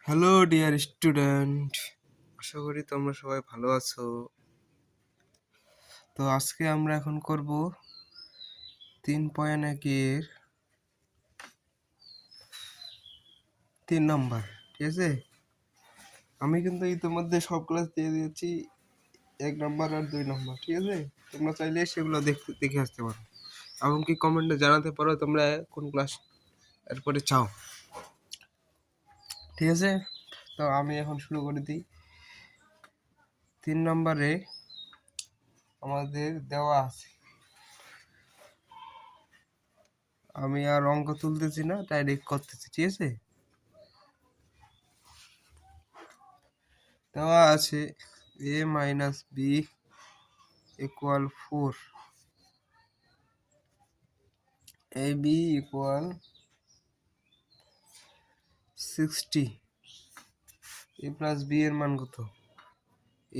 Hello dear student, আশা করি তোমরা সবাই ভালো আছো। তো আজকে আমরা এখন করব 3.1-এর 3 নম্বর। ঠিক আছে, আমি কিন্তু ইতিমধ্যে সব ক্লাস দিয়ে দিয়েছি, 1 নম্বর আর 2 নম্বর। ঠিক আছে, তোমরা চাইলে সেগুলো দেখে আসতে পারো, এমনকি কমেন্টে জানাতে পারো তোমরা কোন ক্লাস এরপরে চাও। ঠিক আছে, তো আমি এখন শুরু করে দিই। 3 নম্বরে আমাদের দেওয়া আছে, আমি আর অঙ্ক তুলতেছি না, ডাইরেক্ট করতেছি। ঠিক আছে, দেওয়া আছে a minus B equal 4, A B equal 60, A plus B এর মান কত?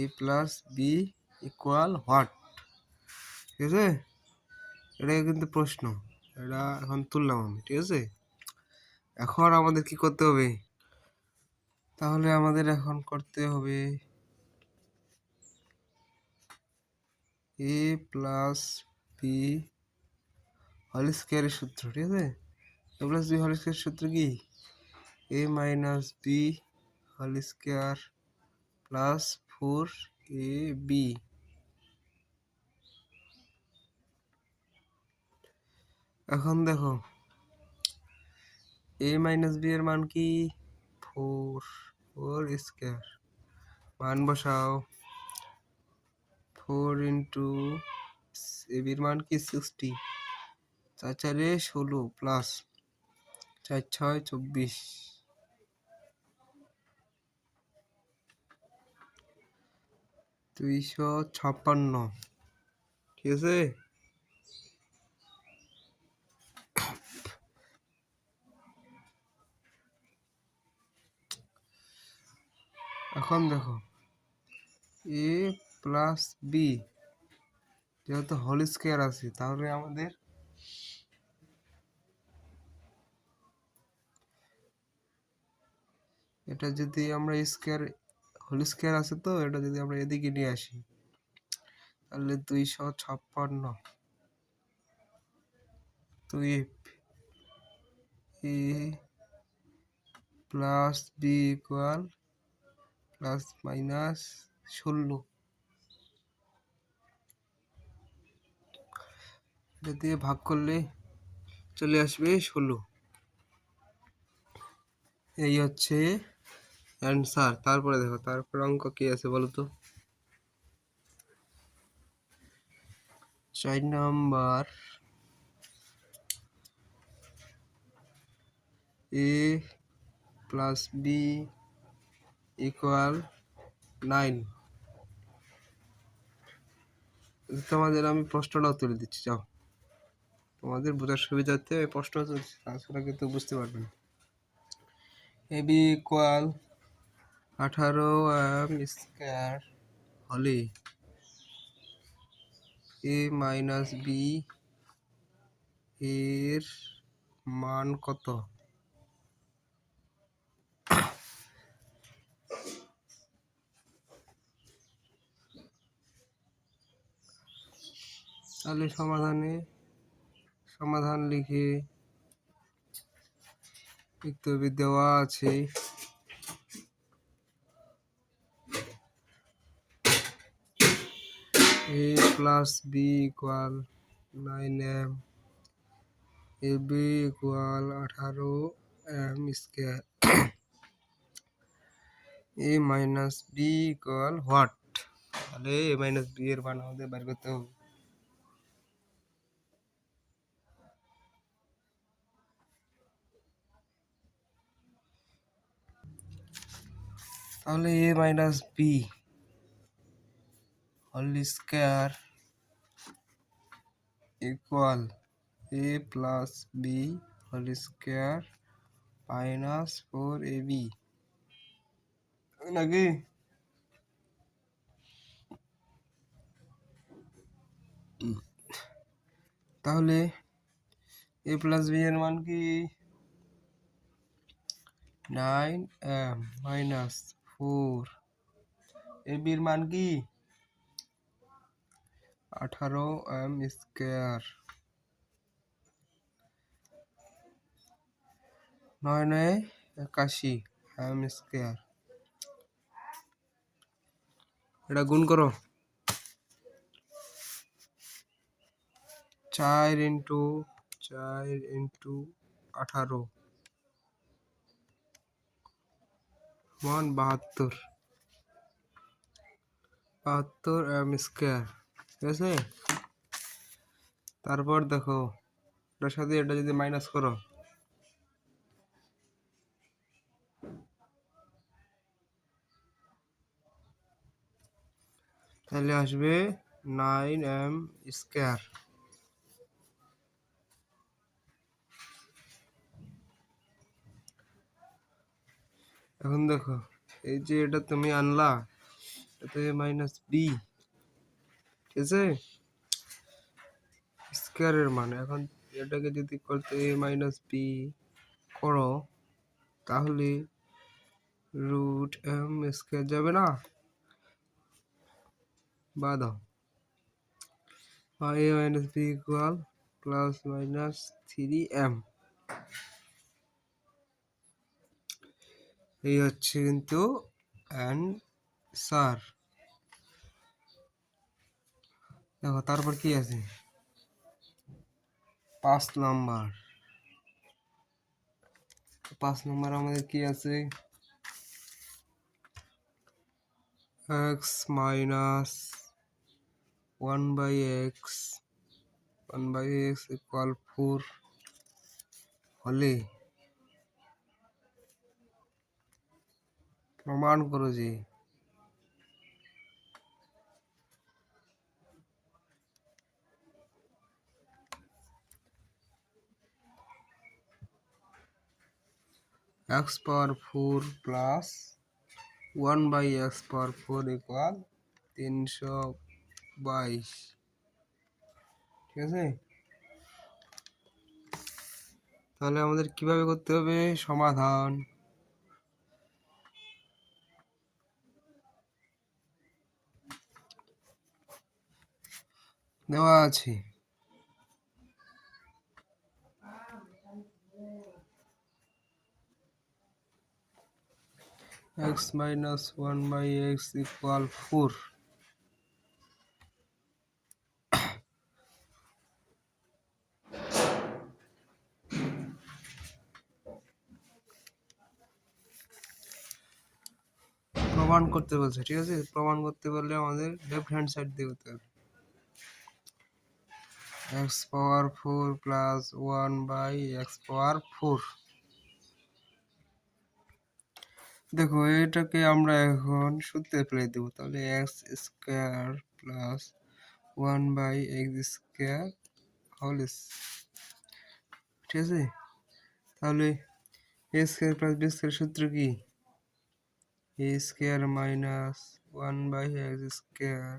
A plus B equal what? ঠিক আছে, এটা কিন্তু প্রশ্ন, এটা এখন তুললাম আমি। ঠিক আছে, এখন আমাদের কি করতে হবে? তাহলে আমাদের এখন করতে হবে এ প্লাস বি হোল স্কোয়ারের সূত্র। ঠিক আছে, এ প্লাস বি হোল স্কোয়ারের সূত্র কি? A minus B whole square plus 4ab। এখন দেখো a মাইনাস বি এর মান কি? 4 স্কোয়ার, মান বসাও। 4 ইন্টু এ বির মান কি? 60, 4 4 16 প্লাস 4 6 24, 256। ঠিক আছে, এখন দেখো এ প্লাস বি যেহেতু হোল স্কোয়ার আছে, তাহলে আমাদের এটা যদি আমরা স্কোয়ার, হোল স্কোয়ার আছে তো, এটা যদি আমরা এদিকে নিয়ে আসি তাহলে 256 2 A plus B equal plus minus 16, এটা দিয়ে ভাগ করলে চলে আসবে 16। এই হচ্ছে অ্যান্সার। তারপরে দেখো, তারপরে অঙ্ক কি আছে বলো তো? 4 নাম্বার, এ প্লাস বি ইকুয়াল 9। তোমাদের আমি প্রশ্নটাও তুলে দিচ্ছি, যাও, তোমাদের বোঝার সুবিধার্থে এই প্রশ্ন তুলছি, তাছাড়া কিন্তু বুঝতে পারবে না। এ বি ইকুয়াল 18 স্কয়ার হলে এ মাইনাস বি এর মান কত? তাহলে সমাধান লিখে লিখতে দেওয়া আছে a plus B equal 9m, A B equal 18m square, A minus B equal what? তাহলে এ মাইনাস বি এর মান আমাদের বের করতে হবে। তাহলে A minus B whole square equal A plus B whole square minus 4ab নাকি? তাহলে এ প্লাস বি এর মান কি? 9m মাইনাস 4 এ বির মান কি 18m স্কয়ার 9 9 81 m স্কয়ার এটা গুণ করো 4 ইন্টু 18 মান 72 m স্কয়ার ঠিক আছে। তারপর দেখো এটার সাথে এটা যদি মাইনাস করো তাহলে আসবে 9m স্কয়ার। এখন দেখো এই যে এটা তুমি আনলা এটাতে মাইনাস বি ঠিক আছে স্কয়ারের মান। এখন এটাকে যদি করতে a মাইনাস বি করো তাহলে রুট m স্কয়ার যাবে না, বাদ দাও। a minus B equal plus minus 3m। এই হচ্ছে কিন্তু অ্যান্সার। দেখো তারপর কি আছে 5 নাম্বার। 5 নাম্বার আমাদের কি আছে x মাইনাস 1/x ইকুয়াল 4 হলে প্রমাণ করো যে x পাওয়ার 4 প্লাস 1/x পাওয়ার 4 ইকুয়াল 322 ঠিক আছে। তাহলে আমাদের কিভাবে করতে হবে সমাধান। দেওয়া আছে x minus 1/x equal 4 প্রমাণ করতে বলছে ঠিক আছে। প্রমাণ করতে বললে আমাদের লেফট হ্যান্ড সাইড দিয়ে করতে হবে x পাওয়ার 4 প্লাস 1/x পাওয়ার 4। দেখো এটাকে আমরা এখন সূত্রে ফেলে দেবো তাহলে x square plus 1/x square whole ঠিক আছে। তাহলে a square plus b square সূত্র কি a square minus 1/x square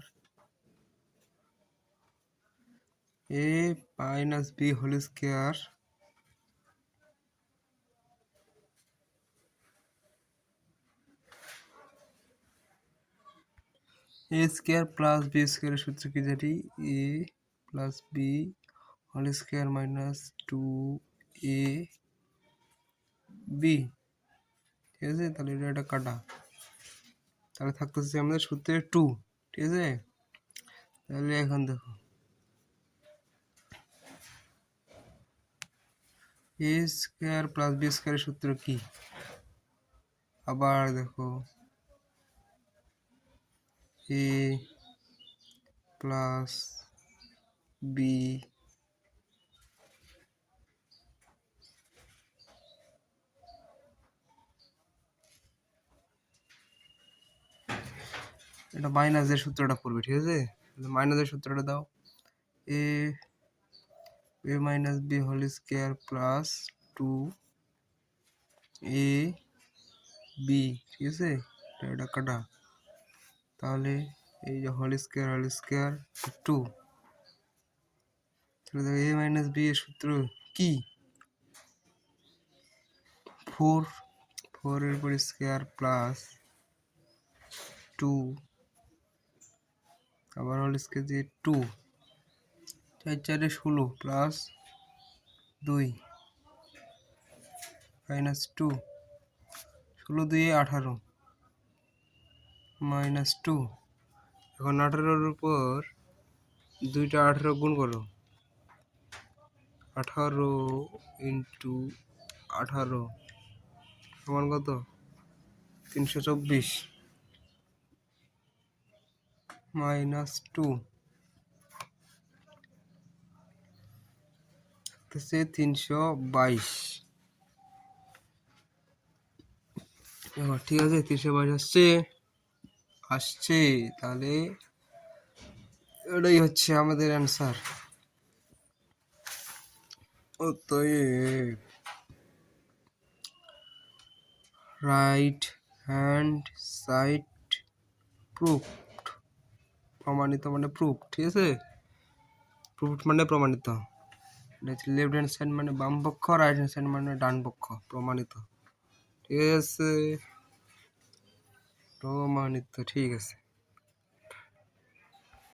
a minus b whole square a square plus b স্কয়ারের সূত্র কি জানি a plus b whole square minus 2ab ঠিক আছে। তাহলে এটা কাটা তাহলে থাকতেছে আমাদের সূত্রে 2 ঠিক আছে। তাহলে এখন দেখো a স্কয়ার প্লাস b স্কয়ারের সূত্র কি আবার দেখো a প্লাস b এটা মাইনাসের সূত্রটা পড়বে ঠিক আছে। মাইনাসের সূত্রটা দাও a minus b whole square plus 2ab ঠিক আছে। এটা কাটা তাহলে এই যে হোল স্কয়ার 2 তাহলে দেখো a মাইনাস b এর সূত্র কি 4 4 এর উপর স্কয়ার প্লাস 2 আবার হোল স্কয়ার দিয়ে 2 4 4 16 প্লাস 2 মাইনাস 2 16 2 18 মাইনাস 2 এখন 18 এর উপর দুইটা 18 গুণ করো 18 ইন্টু 18 সমান কত 324 মাইনাস 2 হচ্ছে 322 এবার ঠিক আছে 322 আসছে তাহলে এটাই হচ্ছে আমাদের অ্যান্সার অতএব রাইট হ্যান্ড সাইড প্রুফড প্রমাণিত মানে প্রুফ ঠিক আছে প্রুফড মানে প্রমাণিত লেফট হ্যান্ড সাইড মানে বাম পক্ষ রাইট হ্যান্ড সাইড মানে ডান পক্ষ প্রমাণিত ঠিক আছে প্রমাণিত ঠিক আছে